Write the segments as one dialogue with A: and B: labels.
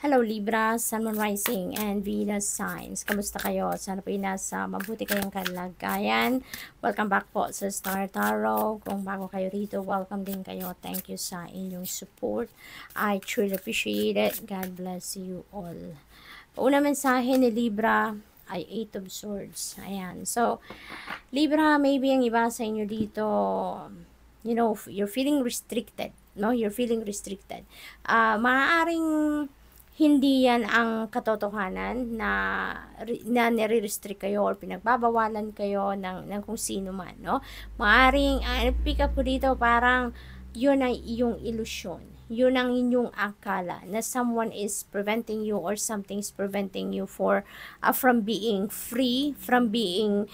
A: Hello Libra, Sun, Moon, Rising, and Venus signs. Kamusta kayo? Sana po nasa mabuti kayong kalagayan. Welcome back po sa Star Tarot. Kung bago kayo rito, welcome din kayo. Thank you sa inyong support. I truly appreciate it. God bless you all. Una mensahe ni Libra ay 8 of Swords. Ayan. So, Libra, maybe ang iba sa inyo dito, you know, you're feeling restricted. No? You're feeling restricted. Maaaring hindi yan ang katotohanan na nire-restrict kayo or pinagbabawalan kayo ng kung sino man, no? Maaring, pick up ko dito, parang yun ang iyong ilusyon. Yun ang inyong akala na someone is preventing you or something is preventing you from being free, from being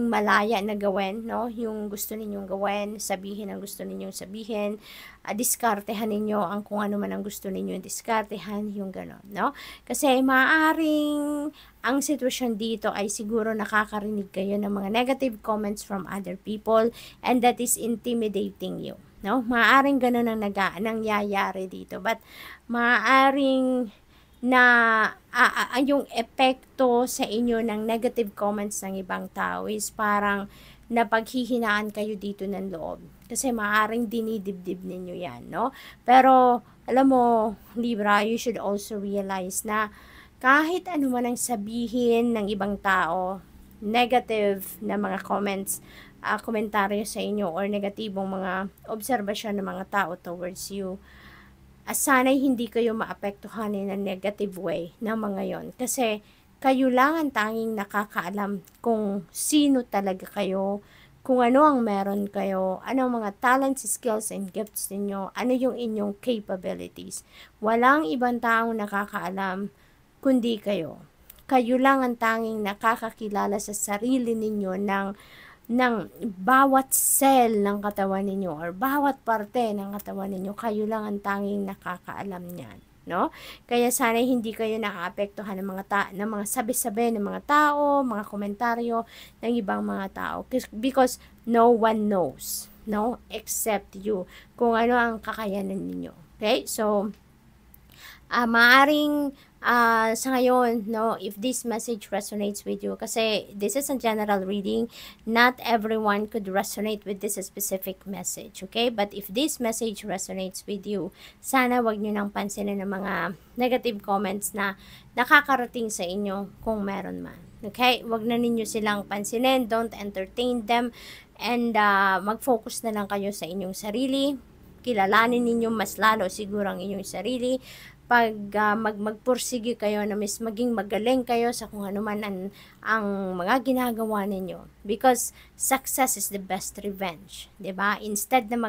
A: malaya na gawin, no? Yung gusto ninyong gawin, sabihin ang gusto ninyong sabihin, diskartehan ninyo ang kung ano man ang gusto ninyong diskartehan, yung gano'n, no? Kasi maaaring ang sitwasyon dito ay siguro nakakarinig kayo ng mga negative comments from other people and that is intimidating you, no? Maaaring gano'n ang nangyayari dito, but maaaring na yung epekto sa inyo ng negative comments ng ibang tao is parang napaghihinaan kayo dito ng loob. Kasi maaaring dinidibdib ninyo yan, no? Pero, alam mo, Libra, you should also realize na kahit ano man ang sabihin ng ibang tao, negative na mga comments, komentaryo sa inyo, or negatibong mga obserbasyon ng mga tao towards you, sana'y hindi kayo maapektuhan in a negative way ng mga yon. Kasi, kayo lang ang tanging nakakaalam kung sino talaga kayo, kung ano ang meron kayo, ano ang mga talents, skills, and gifts ninyo, ano yung inyong capabilities. Walang ibang taong nakakaalam kundi kayo. Kayo lang ang tanging nakakakilala sa sarili ninyo ng bawat cell ng katawan ninyo or bawat parte ng katawan ninyo. Kayo lang ang tanging nakakaalam niyan, no? Kaya sana hindi kayo nakaapektuhan ng mga sabi-sabi ng mga tao, mga komentaryo ng ibang mga tao, because no one knows, no, except you, kung ano ang kakayanan ninyo. Okay? So, maaring sa ngayon, no, if this message resonates with you, kasi this is a general reading, not everyone could resonate with this specific message, okay? But if this message resonates with you, sana wag nyo nang pansinin ng mga negative comments na nakakarating sa inyo kung meron man, okay? Wag na ninyo silang pansinin, don't entertain them, and mag-focus na lang kayo sa inyong sarili. Kilalanin ninyo mas lalo siguro ang inyong sarili. Pag magpursige kayo na mas maging magaling kayo sa kung ano man ang mga ginagawa ninyo, because success is the best revenge, 'di ba? Instead na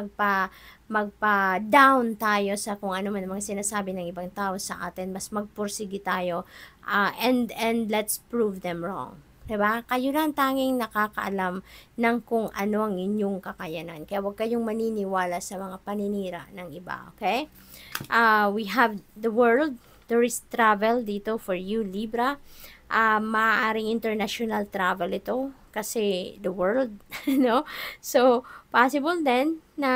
A: magpa-down tayo sa kung ano man ang mga sinasabi ng ibang tao sa atin, mas magpursige tayo, and let's prove them wrong. 'Di ba? Kayo lang tanging nakakaalam ng kung ano ang inyong kakayanan. Kaya huwag kayong maniniwala sa mga paninira ng iba, okay? We have the world. There is travel dito for you, Libra. Maaaring international travel ito kasi the world, no? So, possible din na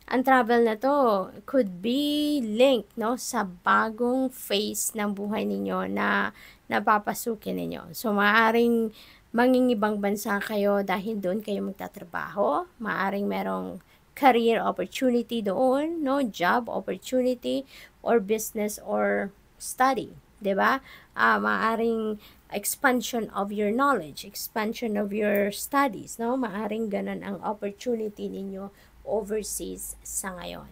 A: ang travel na to could be linked, no, sa bagong phase ng buhay ninyo na napapasukin ninyo. So, maaaring mangingibang bansa kayo dahil doon kayo magtatrabaho. Maaaring merong career opportunity doon, no, job opportunity, or business, or study, 'di ba? Maaring expansion of your knowledge, expansion of your studies, no? Maaring ganun ang opportunity ninyo overseas sa ngayon.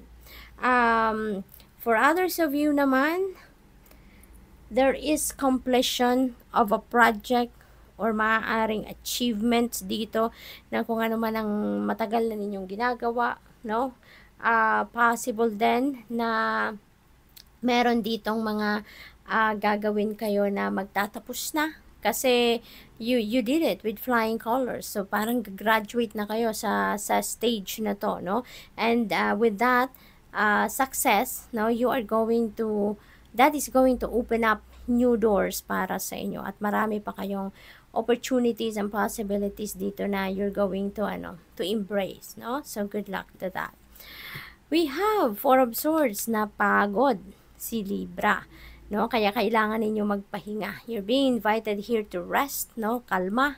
A: For others of you naman, there is completion of a project or maaaring achievements dito na kung ano man ang matagal na ninyong ginagawa, no? Possible din na meron ditong mga gagawin kayo na magtatapos na kasi you did it with flying colors. So parang graduate na kayo sa stage na to, no? And with that success, no, that is going to open up new doors para sa inyo, at marami pa kayong opportunities and possibilities dito na you're going to embrace, no? So good luck to that. We have Four of Swords na pagod. si Libra. No, kaya kailangan ninyo magpahinga. You're being invited here to rest, no? Kalma.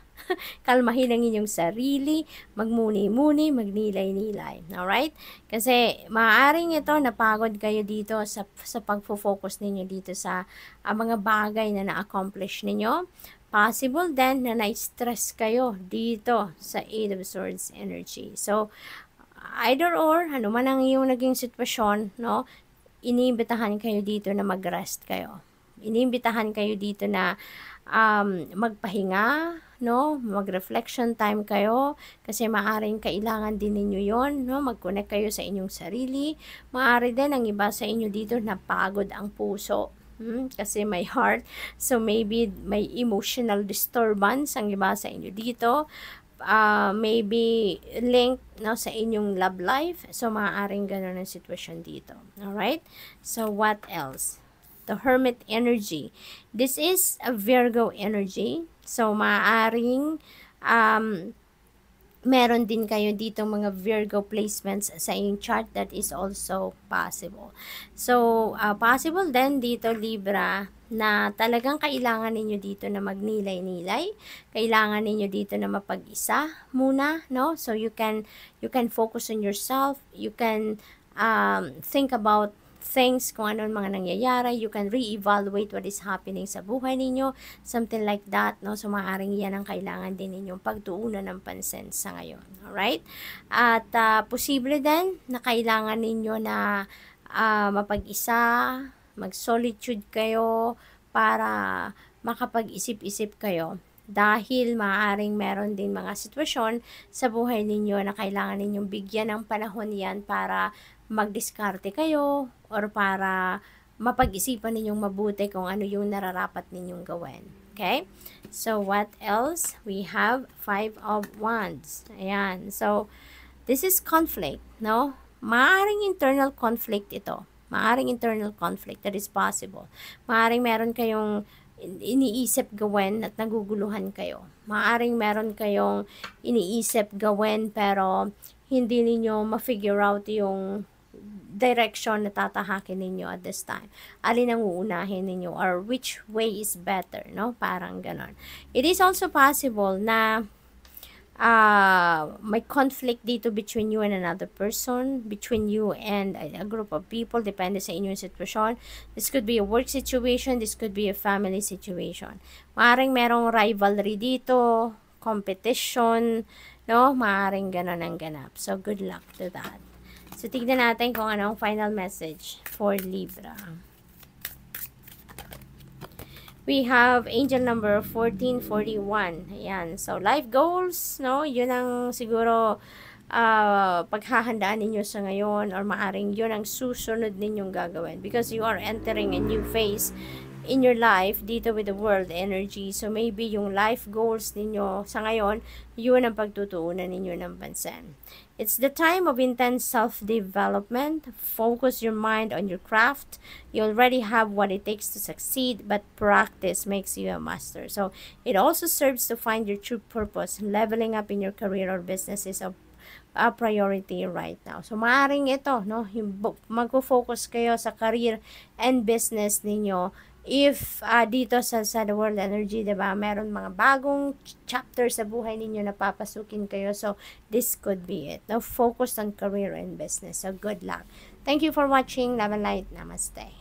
A: Kalmahin ang inyong sarili, magmuni-muni, magnilay-nilay. Alright? Kasi maaaring ito napagod kayo dito sa pagfo-focus ninyo dito sa mga bagay na na-accomplish ninyo. Possible then na na-stress kayo dito sa Eight of Swords energy. So, either or, ano man ang iyong naging sitwasyon, no? Iniimbitahan kayo dito na mag-rest kayo. Iniimbitahan kayo dito na magpahinga, no? Mag-reflection time kayo kasi maaring kailangan din ninyo yon, no? Mag-connect kayo sa inyong sarili. Maari din ang iba sa inyo dito na pagod ang puso. Kasi may heart. So, maybe may emotional disturbance ang iba sa inyo dito. Maybe link, no, sa inyong love life. So, maaaring ganun ang sitwasyon dito. Alright? So, what else? The Hermit energy. This is a Virgo energy. So, maaaring meron din kayo dito mga Virgo placements sa inyong chart. That is also possible. So, possible din dito, Libra, na talagang kailangan ninyo dito na magnilay-nilay. Kailangan ninyo dito na mapag-isa muna, no? So, you can focus on yourself. You can think about things, kung ano mga nangyayari. You can re-evaluate what is happening sa buhay ninyo. Something like that, no? So, maaaring yan ang kailangan din ninyong pagtuunan ng pansin sa ngayon. Alright? At, posible din na kailangan ninyo na mapag-isa, mag-solitude kayo para makapag-isip-isip kayo. Dahil maaaring meron din mga sitwasyon sa buhay ninyo na kailangan ninyong bigyan ng panahon yan para magdiskarte kayo or para mapag-isipan ninyong mabuti kung ano yung nararapat ninyong gawin. Okay? So, what else? We have 5 of Wands. Ayan. So, this is conflict, no? Maaaring internal conflict ito. Maaring internal conflict that is possible. Maaring meron kayong iniisip gawin at naguguluhan kayo. Maaring meron kayong iniisip gawin pero hindi ninyo ma-figure out yung direction na tatahakin ninyo at this time. Alin ang uunahin ninyo or which way is better, no? Parang ganon. It is also possible na may conflict dito between you and another person, between you and a group of people, depende sa inyong sitwasyon. This could be a work situation, this could be a family situation. Maaring merong rivalry dito, competition, no? Maaring ganon ang ganap. So, good luck to that. So, tignan natin kung anong final message for Libra. We have angel number 1441. Ayan. So, life goals, no? Yun ang siguro paghahandaan ninyo sa ngayon or maaring yun ang susunod ninyong gagawin because you are entering a new phase in your life dito with the world energy. So, maybe yung life goals ninyo sa ngayon, yun ang pagtutuunan ninyo ng pansin. It's the time of intense self-development. Focus your mind on your craft. You already have what it takes to succeed, but practice makes you a master. So, it also serves to find your true purpose. Leveling up in your career or business is a priority right now. So, maaaring ito, no? Mag-focus kayo sa career and business ninyo. If dito sa The World Energy, diba, meron mga bagong chapter sa buhay ninyo na papasukin kayo. So, this could be it. Now, focus on career and business. So, good luck. Thank you for watching. Love and light. Namaste.